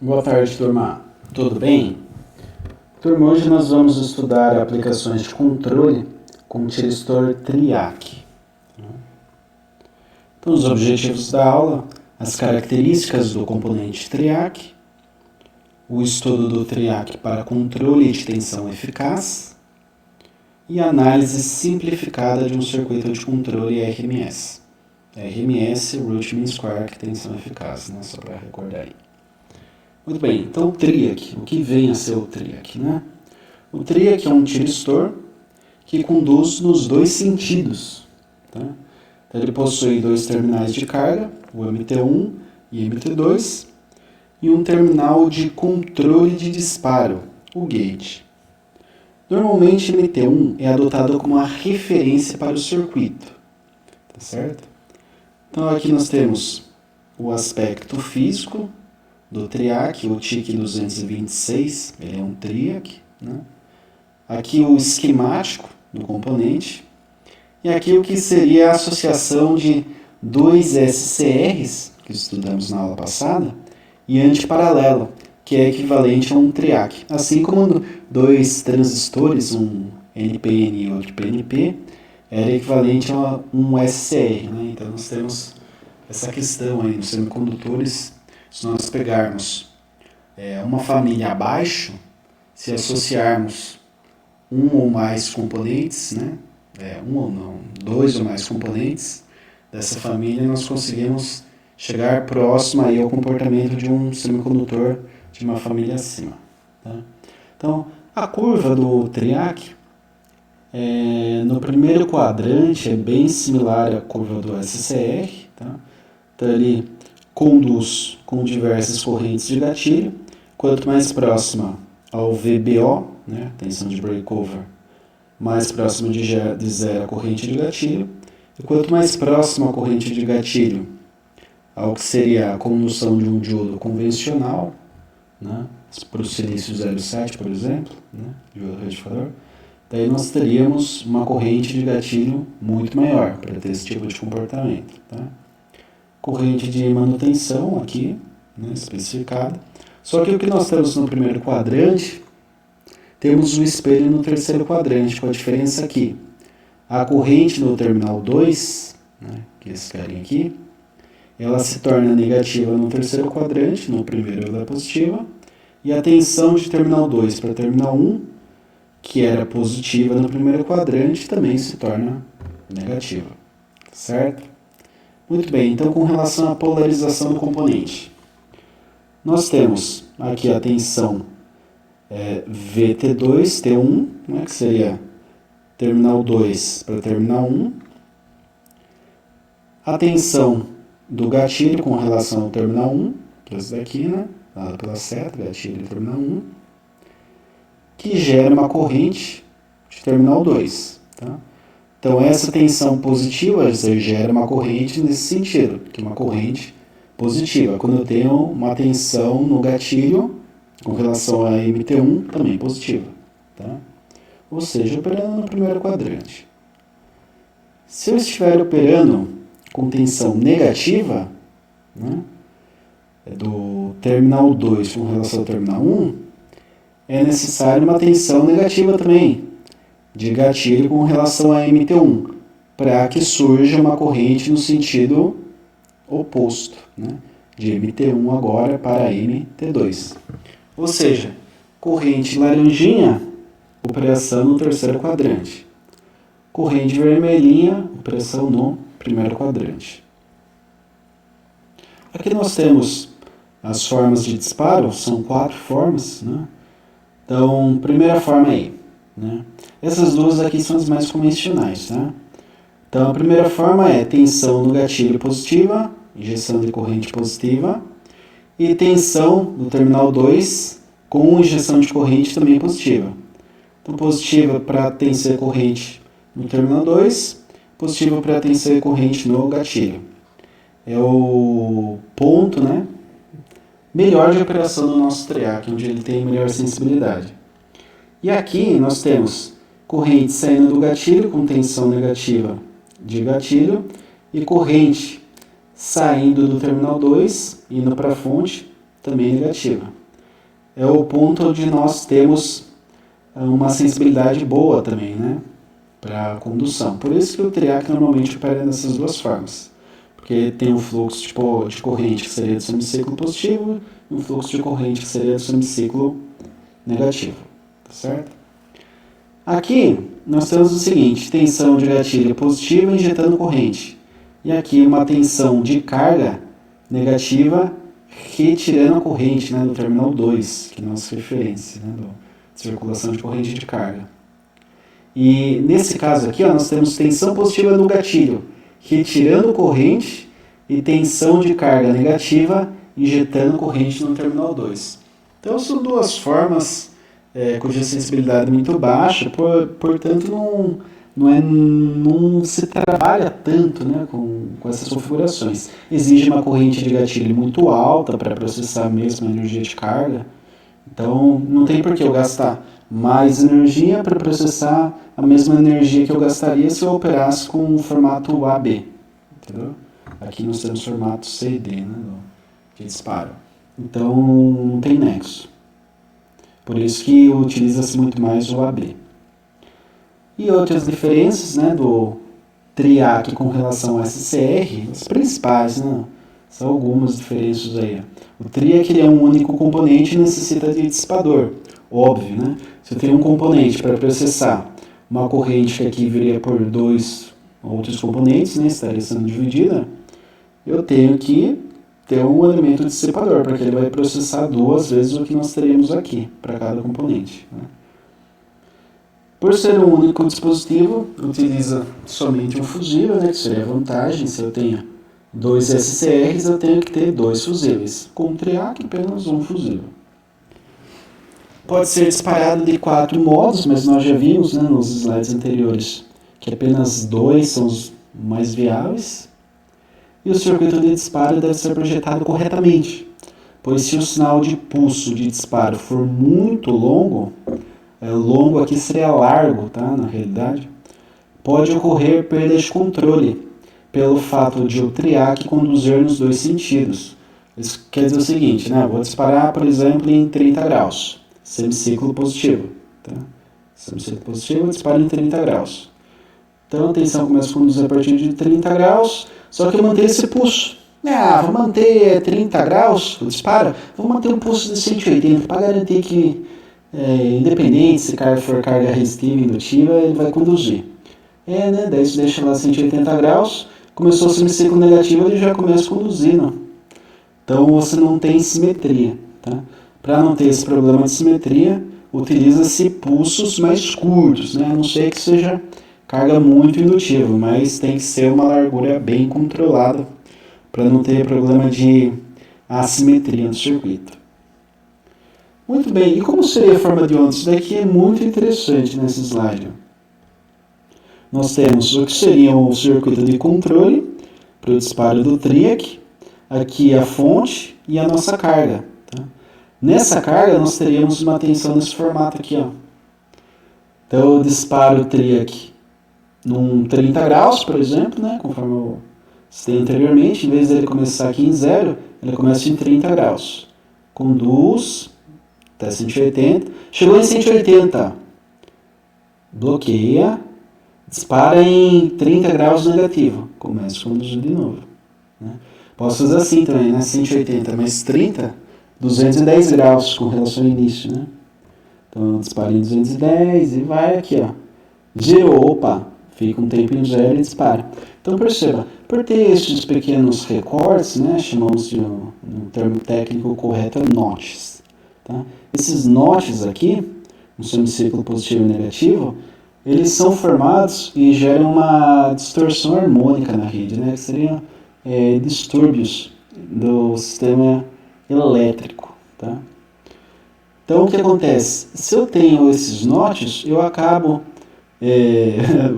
Boa tarde, turma. Tudo bem? Turma, hoje nós vamos estudar aplicações de controle com o tiristor TRIAC. Então, os objetivos da aula, as características do componente TRIAC, o estudo do TRIAC para controle de tensão eficaz e a análise simplificada de um circuito de controle RMS. RMS, Root Mean Square, que tensão eficaz, né? Só para recordar aí. Muito bem, então o TRIAC, o que vem a ser o TRIAC, né? O TRIAC é um tiristor que conduz nos dois sentidos, tá? Então, ele possui dois terminais de carga, o MT1 e MT2, e um terminal de controle de disparo, o gate. Normalmente, MT1 é adotado como uma referência para o circuito, tá certo? Então, aqui nós temos o aspecto físico do TRIAC, o TIC 226, ele é um TRIAC, né? Aqui o esquemático do componente, e aqui o que seria a associação de dois SCRs, que estudamos na aula passada, e antiparalelo, que é equivalente a um TRIAC. Assim como dois transistores, um NPN e outro PNP, era equivalente a um SCR, né? Então nós temos essa questão aí nos semicondutores. Se nós pegarmos uma família abaixo, se associarmos um ou mais componentes, né? Um ou não, dois ou mais componentes dessa família, nós conseguimos chegar próximo aí ao comportamento de um semicondutor de uma família acima. Tá? Então, a curva do TRIAC, no primeiro quadrante, é bem similar à curva do SCR. Tá? Então, ele conduz com diversas correntes de gatilho. Quanto mais próxima ao VBO, né, tensão de breakover, mais próxima de zero a corrente de gatilho. E quanto mais próxima a corrente de gatilho ao que seria a condução de um diodo convencional, né, para o silício 07, por exemplo, né, diodo retificador, daí nós teríamos uma corrente de gatilho muito maior para ter esse tipo de comportamento. Tá? Corrente de manutenção aqui, né, especificada. Só que o que nós temos no primeiro quadrante, temos um espelho no terceiro quadrante, com a diferença aqui. A corrente no terminal 2, né, que é esse carinha aqui, ela se torna negativa no terceiro quadrante, no primeiro ela é positiva, e a tensão de terminal 2 para terminal 1, que era positiva no primeiro quadrante, também se torna negativa. Certo? Muito bem, então com relação à polarização do componente, nós temos aqui a tensão VT2, T1, né, que seria terminal 2 para terminal 1, a tensão do gatilho com relação ao terminal 1, que é esse daqui, né, dado pela seta, gatilho terminal 1, que gera uma corrente de terminal 2, tá? Então, essa tensão positiva gera uma corrente nesse sentido, que é uma corrente positiva. Quando eu tenho uma tensão no gatilho, com relação a MT1, também positiva. Tá? Ou seja, operando no primeiro quadrante. Se eu estiver operando com tensão negativa, né, do terminal 2 com relação ao terminal 1, é necessário uma tensão negativa também, de gatilho com relação a MT1, para que surja uma corrente no sentido oposto, né? De MT1 agora para MT2. Ou seja, corrente laranjinha, operação no terceiro quadrante. Corrente vermelhinha, operação no primeiro quadrante. Aqui nós temos as formas de disparo, são 4 formas, né? Então, primeira forma aí, né? Essas duas aqui são as mais convencionais, tá? Então, a primeira forma é tensão no gatilho positiva, injeção de corrente positiva, e tensão no terminal 2 com injeção de corrente também positiva. Então, positiva para tensão e corrente no terminal 2, positiva para tensão e corrente no gatilho. É o ponto, né, melhor de operação do nosso TRIAC, onde ele tem melhor sensibilidade. E aqui nós temos corrente saindo do gatilho com tensão negativa de gatilho e corrente saindo do terminal 2, indo para a fonte também negativa. É o ponto onde nós temos uma sensibilidade boa também, né, para a condução. Por isso que o triac normalmente opera dessas duas formas. Porque tem um fluxo de corrente que seria do semiciclo positivo e um fluxo de corrente que seria do semiciclo negativo. Tá certo? Aqui nós temos o seguinte, tensão de gatilho positiva injetando corrente. E aqui uma tensão de carga negativa retirando a corrente, né, do terminal 2, que é a nossa referência, né, circulação de corrente de carga. E nesse caso aqui, ó, nós temos tensão positiva no gatilho, retirando corrente, e tensão de carga negativa, injetando corrente no terminal 2. Então são duas formas cuja sensibilidade é muito baixa, portanto não se trabalha tanto, né, com essas configurações. Exige uma corrente de gatilho muito alta para processar a mesma energia de carga. Então, não tem por que eu gastar mais energia para processar a mesma energia que eu gastaria se eu operasse com o formato AB. Entendeu? Aqui nós temos o formato CD, né, de disparo. Então, não tem nexo. Por isso que utiliza-se muito mais o AB. E outras diferenças, né, do triac com relação ao SCR, as principais, né? São algumas diferenças aí. O triac é um único componente e necessita de dissipador. Óbvio, né? Se eu tenho um componente para processar uma corrente que aqui viria por dois outros componentes, né, estaria sendo dividida, eu tenho que ter um elemento dissipador, porque ele vai processar duas vezes o que nós teremos aqui, para cada componente. Né? Por ser um único dispositivo, utiliza somente um fusível, né, que seria a vantagem. Se eu tenho dois SCRs, eu tenho que ter dois fusíveis. Com o triac, apenas um fusível. Pode ser disparado de 4 modos, mas nós já vimos, né, nos slides anteriores que apenas 2 são os mais viáveis. E o circuito de disparo deve ser projetado corretamente, pois se o sinal de pulso de disparo for muito longo, longo aqui seria largo, tá, na realidade, pode ocorrer perda de controle, pelo fato de o triac conduzir nos dois sentidos. Isso quer dizer o seguinte, né, vou disparar, por exemplo, em 30 graus, semiciclo positivo. Tá? Semiciclo positivo, eu disparo em 30 graus. Então a tensão começa a conduzir a partir de 30 graus, só que eu manter esse pulso. Vou manter 30 graus, eu disparo, vou manter um pulso de 180 para garantir que, independente se for carga resistiva ou indutiva, ele vai conduzir. Né? Daí você deixa lá 180 graus, começou o semiciclo negativo, ele já começa conduzindo. Então você não tem simetria. Tá? Para não ter esse problema de simetria, utiliza-se pulsos mais curtos, né? A não sei que seja carga muito indutiva, mas tem que ser uma largura bem controlada para não ter problema de assimetria no circuito. Muito bem, e como seria a forma de onda? Isso daqui é muito interessante nesse slide. Nós temos o que seria o circuito de controle para o disparo do triac, aqui a fonte e a nossa carga. Tá? Nessa carga nós teríamos uma tensão nesse formato aqui. Ó. Então eu disparo o triac num 30 graus, por exemplo, né, conforme eu citei anteriormente, em vez dele começar aqui em 0, ele começa em 30 graus. Conduz até 180, chegou em 180, bloqueia, dispara em 30 graus negativo, começa a conduzir de novo. Né. Posso fazer assim também, né, 180 mais 30, 210 graus com relação ao início. Né. Então eu disparo em 210 e vai aqui, ó, zerou, opa, fica um tempo em zero e dispara. Então perceba, por ter esses pequenos recortes, né, chamamos de um termo técnico correto, notches. Tá? Esses notches aqui, no semiciclo positivo e negativo, eles são formados e geram uma distorção harmônica na rede, né, que seriam distúrbios do sistema elétrico. Tá? Então o que acontece? Se eu tenho esses notches, eu acabo...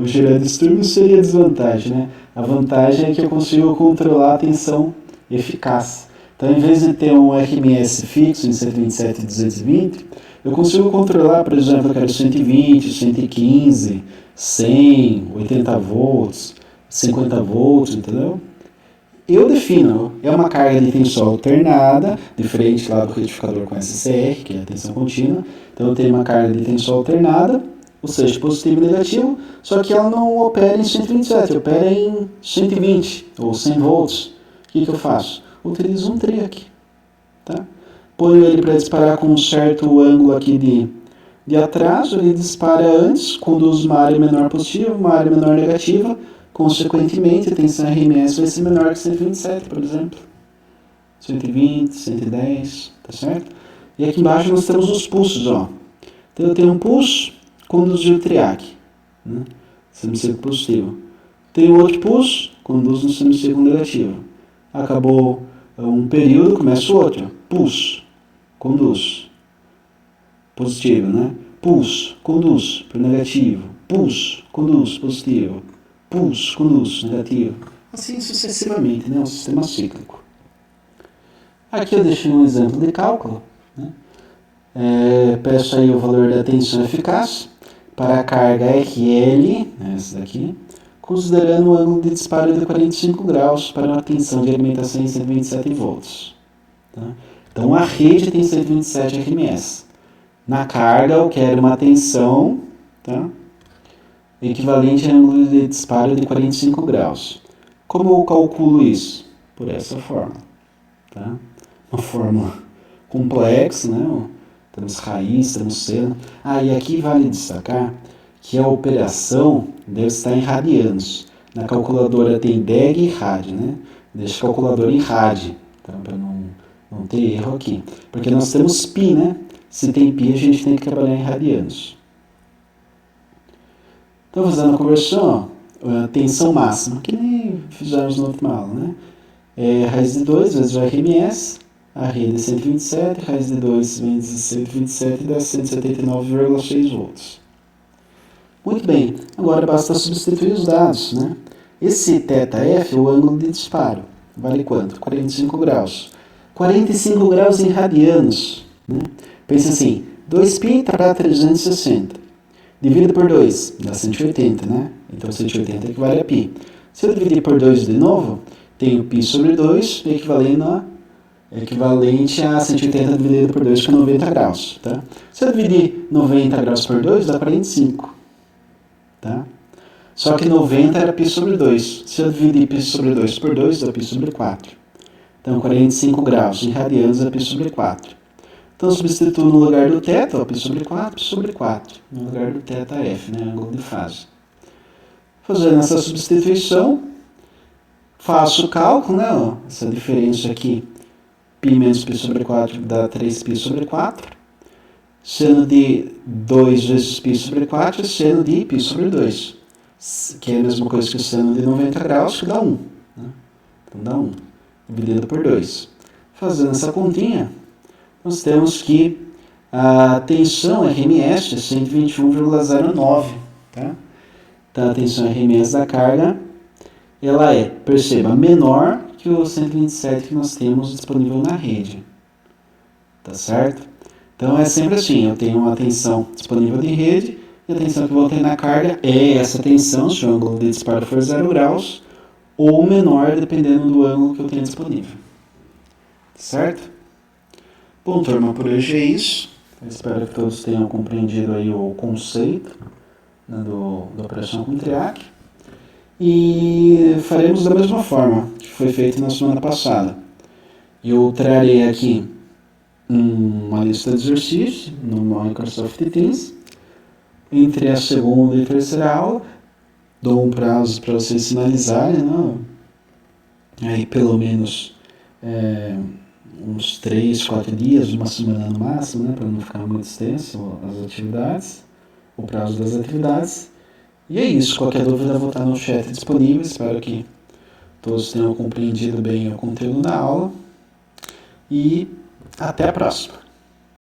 o gerar distúrbio seria a desvantagem, né? A vantagem é que eu consigo controlar a tensão eficaz. Então, em vez de ter um RMS fixo em 127 e 220, eu consigo controlar, por exemplo, eu quero 120, 115, 100, 80 volts, 50 volts, entendeu? Eu defino, é uma carga de tensão alternada, diferente lá do retificador com SCR, que é a tensão contínua. Então eu tenho uma carga de tensão alternada, ou seja, positivo e negativo, só que ela não opera em 127, opera em 120 ou 100 volts. O que eu faço? Utilizo um triac. Tá? Ponho ele para disparar com um certo ângulo aqui de atraso, ele dispara antes, conduz uma área menor positiva, uma área menor negativa, consequentemente a tensão RMS vai ser menor que 127, por exemplo. 120, 110, tá certo? E aqui embaixo nós temos os pulsos, ó. Então eu tenho um pulso, conduzir o triac, né? Semicírculo positivo. Tenho outro pulso, conduz no semicírculo negativo. Acabou um período, começa o outro. Pulso, conduz. Positivo, né? Pulso, conduz para o negativo. Pulso, conduz, positivo. Pulso, conduz, negativo. Assim sucessivamente, né? Um sistema cíclico. Aqui eu deixei um exemplo de cálculo, né? Peço aí o valor da tensão eficaz para a carga RL, essa daqui, considerando o ângulo de disparo de 45 graus para uma tensão de alimentação em 127 volts. Tá? Então a rede tem 127 RMS. Na carga eu quero uma tensão, tá, equivalente a ângulo de disparo de 45 graus. Como eu calculo isso? Por essa forma. Tá? Uma fórmula complexa, né? Temos raiz, temos seno. E aqui vale destacar que a operação deve estar em radianos. Na calculadora tem DEG e RAD, né? Deixa a calculadora em RAD, tá? Para não ter erro aqui. Porque nós temos π, né? Se tem π, a gente tem que trabalhar em radianos. Então, fazendo a conversão, a tensão máxima, que nem fizemos na última aula, né? Raiz de 2 vezes o RMS, a rede é 127, raiz de 2 vezes 127 dá 179,6 volts. Muito bem, agora basta substituir os dados, né? Esse θF é o ângulo de disparo, vale quanto? 45 graus. 45 graus em radianos, né? Pensa assim, 2π para 360. Dividido por 2, dá 180, né? Então 180 equivale a π. Se eu dividir por 2 de novo, tenho π sobre 2, equivalente a 180 dividido por 2, que é 90 graus. Tá? Se eu dividir 90 graus por 2, dá 45. Tá? Só que 90 era π sobre 2. Se eu dividir π sobre 2 por 2, dá π sobre 4. Então 45 graus em radianos é π sobre 4. Então substituo no lugar do θ, π sobre 4, π sobre 4. No lugar do θF, né, ângulo de fase. Fazendo essa substituição, faço o cálculo, né, ó, essa diferença aqui, π menos π sobre 4 dá 3π sobre 4. Seno de 2 vezes π sobre 4 é seno de π sobre 2, que é a mesma coisa que o seno de 90 graus, que dá 1. Né? Então dá 1, dividido por 2. Fazendo essa continha, nós temos que a tensão RMS é 121,09. Tá? Então a tensão RMS da carga, ela é, perceba, menor que o 127 que nós temos disponível na rede. Tá certo? Então é sempre assim, eu tenho uma tensão disponível de rede e a tensão que eu vou ter na carga é essa tensão, se o ângulo de disparo for 0 graus, ou menor, dependendo do ângulo que eu tenho disponível. Certo? Bom, turma, por hoje é isso. Eu espero que todos tenham compreendido aí o conceito, né, da operação com triac. E faremos da mesma forma que foi feito na semana passada. Eu trarei aqui uma lista de exercícios no Microsoft Teams. Entre a segunda e a terceira aula, dou um prazo para vocês finalizarem, né? Aí pelo menos uns 3, 4 dias, uma semana no máximo, né? Para não ficar muito extenso as atividades, o prazo das atividades. E é isso, qualquer dúvida eu vou estar no chat disponível, espero que todos tenham compreendido bem o conteúdo da aula. E até a próxima!